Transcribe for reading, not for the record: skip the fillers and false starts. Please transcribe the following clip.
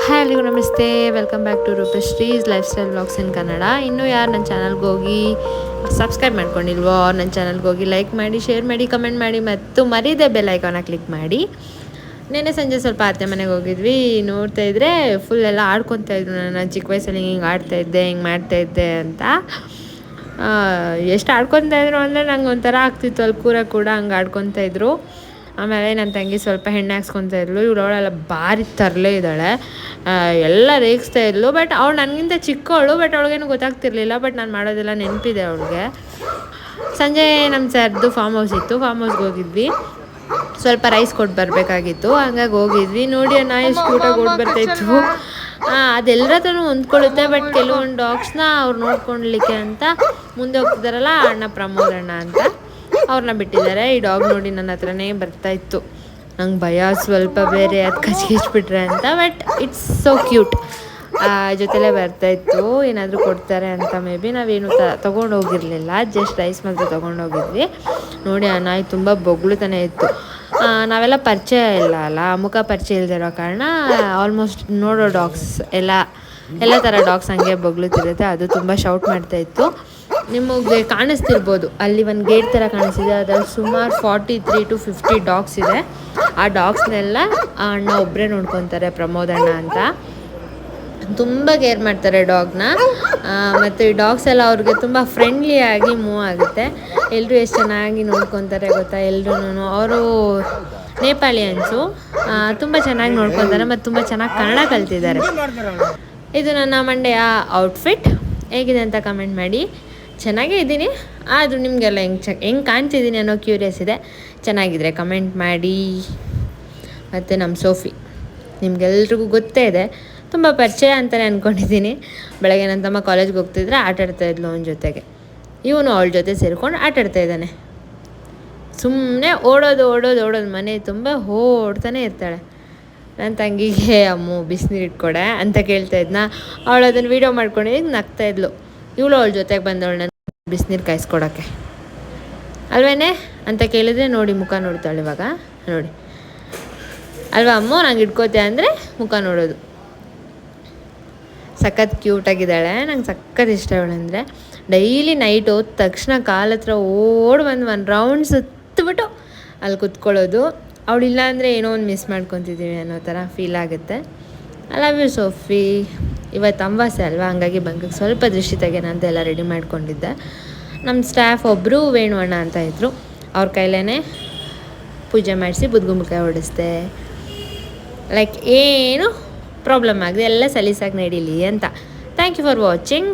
Hi ಎಲ್ರಿಗೂ ನಮಸ್ತೆ, welcome back to Roopashree's lifestyle vlogs in Kannada. ಇನ್ನೂ ಯಾರು ನನ್ನ ಚಾನಲ್ಗೆ ಹೋಗಿ ಸಬ್ಸ್ಕ್ರೈಬ್ ಮಾಡ್ಕೊಂಡಿಲ್ವೋ ನನ್ನ ಚಾನಲ್ಗೆ ಹೋಗಿ ಲೈಕ್ ಮಾಡಿ, ಶೇರ್ ಮಾಡಿ, ಕಮೆಂಟ್ ಮಾಡಿ ಮತ್ತು ಮರೀದೆ ಬೆಲ್ ಐಕಾನ ಕ್ಲಿಕ್ ಮಾಡಿ. ನೆನ್ನೆ ಸಂಜೆ ಸ್ವಲ್ಪ ಅತ್ತೆ ಮನೆಗೆ ಹೋಗಿದ್ವಿ. ನೋಡ್ತಾ ಇದ್ರೆ ಫುಲ್ ಎಲ್ಲ ಆಡ್ಕೊತಾ ಇದ್ರು. ನಾನು ಚಿಕ್ಕ ವಯಸ್ಸಲ್ಲಿ ಹಿಂಗೆ ಆಡ್ತಾಯಿದ್ದೆ, ಹಿಂಗೆ ಮಾಡ್ತಾಯಿದ್ದೆ ಅಂತ. ಎಷ್ಟು ಆಡ್ಕೊತಾ ಇದ್ರು ಅಂದರೆ ನಂಗೆ ಒಂಥರ ಆಗ್ತಿತ್ತು. ಅಲ್ಲಿ ಕೂಡ ಹಂಗೆ ಆಡ್ಕೊತಾ ಇದ್ರು. ಆಮೇಲೆ ನನ್ನ ತಂಗಿ ಸ್ವಲ್ಪ ಎಣ್ಣೆ ಹಾಕ್ಸ್ಕೊತಾ ಇದ್ಳು. ಇವಳವಳೆಲ್ಲ ಭಾರಿ ತರಲೇ ಇದ್ದಾಳೆ, ಎಲ್ಲ ರೇಗಿಸ್ತಾ ಇದ್ಳು. ಬಟ್ ಅವಳು ನನಗಿಂತ ಚಿಕ್ಕವಳು, ಬಟ್ ಅವಳಿಗೇನು ಗೊತ್ತಾಗ್ತಿರ್ಲಿಲ್ಲ. ಬಟ್ ನಾನು ಮಾಡೋದೆಲ್ಲ ನೆನಪಿದೆ ಅವಳಿಗೆ. ಸಂಜೆ ನಮ್ಮ ಸರ್ದು ಫಾರ್ಮ್ ಹೌಸ್ ಇತ್ತು, ಫಾರ್ಮ್ ಹೌಸ್ಗೆ ಹೋಗಿದ್ವಿ. ಸ್ವಲ್ಪ ರೈಸ್ ಕೊಟ್ಟು ಬರಬೇಕಾಗಿತ್ತು, ಹಂಗಾಗಿ ಹೋಗಿದ್ವಿ. ನೋಡಿ ಎಷ್ಟು ಕ್ಯೂಟಾಗಿ ಓಡಿ ಬರ್ತಾಯಿತ್ತು. ಅದೆಲ್ಲರ ಹತ್ರನೂ ಹೊಂದ್ಕೊಳ್ಳುತ್ತೆ. ಬಟ್ ಕೆಲವೊಂದು ಡಾಗ್ಸ್ನ ಅವ್ರು ನೋಡ್ಕೊಳ್ಲಿಕ್ಕೆ ಅಂತ ಮುಂದೆ ಹೋಗ್ತಿದ್ದಾರಲ್ಲ, ಅಣ್ಣ ಪ್ರಮೋದ್ ಅಣ್ಣ ಅಂತ, ಅವ್ರನ್ನ ಬಿಟ್ಟಿದ್ದಾರೆ. ಈ ಡಾಗ್ ನೋಡಿ ನನ್ನ ಹತ್ರನೇ ಬರ್ತಾಯಿತ್ತು. ನಂಗೆ ಭಯ ಸ್ವಲ್ಪ ಬೇರೆ, ಅದು ಕಚ್ಚಿಬಿಟ್ರೆ ಅಂತ. But it's so cute. ಜೊತೆಲೇ ಬರ್ತಾಯಿತ್ತು. ಏನಾದರೂ ಕೊಡ್ತಾರೆ ಅಂತ ಮೇ ಬಿ. ನಾವೇನು ತೊಗೊಂಡೋಗಿರಲಿಲ್ಲ, ಜಸ್ಟ್ ರೈಸ್ ಮಾತ್ರ ತೊಗೊಂಡೋಗಿದ್ವಿ. ನೋಡಿ ಆ ನಾಯಿ ತುಂಬ ಬೊಗಳುತ್ತಾನೆ ಇತ್ತು. ನಾವೆಲ್ಲ ಪರಿಚಯ ಇಲ್ಲ ಅಲ್ಲ, ಮುಖ ಪರಿಚಯ ಇಲ್ದಿರೋ ಕಾರಣ ಆಲ್ಮೋಸ್ಟ್ ನೋಡೋ ಡಾಗ್ಸ್ ಎಲ್ಲ ಥರ ಡಾಗ್ಸ್ ಹಂಗೆ ಬೊಗಳುತ್ತಿರುತ್ತೆ. ಅದು ತುಂಬ ಶೌಟ್ ಮಾಡ್ತಾಯಿತ್ತು. ನಿಮಗೆ ಕಾಣಿಸ್ತಿರ್ಬೋದು, ಅಲ್ಲಿ ಒಂದು ಗೇಟ್ ಥರ ಕಾಣಿಸ್ತಿದೆ. ಅದ್ರಲ್ಲಿ ಸುಮಾರು 43 to 50 ಡಾಗ್ಸ್ ಇದೆ. ಆ ಡಾಗ್ಸ್ನೆಲ್ಲ ಆ ಅಣ್ಣ ಒಬ್ಬರೇ ನೋಡ್ಕೊತಾರೆ, ಪ್ರಮೋದ್ ಅಣ್ಣ ಅಂತ. ತುಂಬ ಕೇರ್ ಮಾಡ್ತಾರೆ ಡಾಗ್ನ. ಮತ್ತು ಈ ಡಾಗ್ಸ್ ಎಲ್ಲ ಅವ್ರಿಗೆ ತುಂಬ ಫ್ರೆಂಡ್ಲಿಯಾಗಿ ಮೂವ್ ಆಗುತ್ತೆ. ಎಲ್ಲರೂ ಎಷ್ಟು ಚೆನ್ನಾಗಿ ನೋಡ್ಕೊತಾರೆ ಗೊತ್ತಾ, ಎಲ್ಲರೂ. ಅವರು ನೇಪಾಳಿಯನ್ಸು, ತುಂಬ ಚೆನ್ನಾಗಿ ನೋಡ್ಕೊತಾರೆ ಮತ್ತು ತುಂಬ ಚೆನ್ನಾಗಿ ಕನ್ನಡ ಕಲ್ತಿದ್ದಾರೆ. ಇದು ನನ್ನ ಮಂಡೆಯ ಔಟ್ಫಿಟ್. ಹೇಗಿದೆ ಅಂತ ಕಮೆಂಟ್ ಮಾಡಿ. ಚೆನ್ನಾಗೇ ಇದ್ದೀನಿ, ಆದರೂ ನಿಮಗೆಲ್ಲ ಹೆಂಗೆ ಕಾಣ್ತಿದ್ದೀನಿ ಅನ್ನೋ ಕ್ಯೂರಿಯಸ್ ಇದೆ. ಚೆನ್ನಾಗಿದ್ರೆ ಕಮೆಂಟ್ ಮಾಡಿ. ಮತ್ತು ನಮ್ಮ ಸೋಫಿ ನಿಮಗೆಲ್ರಿಗೂ ಗೊತ್ತೇ ಇದೆ, ತುಂಬ ಪರಿಚಯ ಅಂತಲೇ ಅಂದ್ಕೊಂಡಿದ್ದೀನಿ. ಬೆಳಗ್ಗೆ ನನ್ನ ತಮ್ಮ ಕಾಲೇಜ್ಗೆ ಹೋಗ್ತಿದ್ರೆ ಆಟಾಡ್ತಾಯಿದ್ಲು ಅವನ ಜೊತೆಗೆ. ಇವನು ಅವಳ ಜೊತೆ ಸೇರ್ಕೊಂಡು ಆಟಾಡ್ತಾ ಇದ್ದಾನೆ. ಸುಮ್ಮನೆ ಓಡೋದು ಮನೆ ತುಂಬ ಓಡ್ತಾನೆ ಇರ್ತಾಳೆ. ನನ್ನ ತಂಗಿಗೆ ಅಮ್ಮು ಬಿಸಿನೀರು ಇಟ್ಕೊಡೆ ಅಂತ ಕೇಳ್ತಾ ಇದ್ನ. ಅವಳು ಅದನ್ನು ವೀಡಿಯೋ ಮಾಡ್ಕೊಂಡಿದ್ದು ನಗ್ತಾಯಿದ್ಲು. ಇವಳು ಅವಳ ಜೊತೆಗೆ ಬಂದವಳು ನನ್ನ ಬಿಸಿನೀರು ಕಾಯಿಸ್ಕೊಡೋಕ್ಕೆ ಅಲ್ವೇನೆ ಅಂತ ಕೇಳಿದ್ರೆ ನೋಡಿ ಮುಖ ನೋಡ್ತಾಳೆ. ಇವಾಗ ನೋಡಿ ಅಲ್ವಾ ಅಮ್ಮ, ನಂಗೆ ಇಟ್ಕೋತೆ ಅಂದರೆ ಮುಖ ನೋಡೋದು. ಸಖತ್ ಕ್ಯೂಟಾಗಿದ್ದಾಳೆ, ನಂಗೆ ಸಖತ್ ಇಷ್ಟ ಅವಳಂದರೆ. ಡೈಲಿ ನೈಟ್ ಹೋದ ತಕ್ಷಣ ಕಾಲ ಹತ್ರ ಓಡಿ ಬಂದು ಒಂದು ರೌಂಡ್ ಸುತ್ತಬಿಟ್ಟು ಅಲ್ಲಿ ಕುತ್ಕೊಳ್ಳೋದು. ಅವಳಿಲ್ಲ ಅಂದರೆ ಏನೋ ಒಂದು ಮಿಸ್ ಮಾಡ್ಕೊತಿದ್ದೀವಿ ಅನ್ನೋ ಥರ ಫೀಲ್ ಆಗುತ್ತೆ. I love you Sophie. ಇವತ್ತು ಅಮಾವಾಸ್ಯೆ ಅಲ್ವಾ, ಹಂಗಾಗಿ ಬಂಗಕ್ಕೆ ಸ್ವಲ್ಪ ದೃಷ್ಟಿ ತೆಗೆನ ಅಂತ ಎಲ್ಲ ರೆಡಿ ಮಾಡ್ಕೊಂಡಿದ್ದೆ. ನಮ್ಮ ಸ್ಟಾಫ್ ಒಬ್ಬರು ವೇಣು ಅಣ್ಣ ಅಂತ ಇದ್ದರು, ಅವ್ರ ಕೈಲೇ ಪೂಜೆ ಮಾಡಿಸಿ ಬುದ್ಗುಂಬಕಾಯಿ ಹೊಡಿಸ್ದೆ. ಲೈಕ್ ಏನು ಪ್ರಾಬ್ಲಮ್ ಆಗಿದೆ, ಎಲ್ಲ ಸಲೀಸಾಗಿ ನಡೀಲಿ ಅಂತ. Thank you for watching.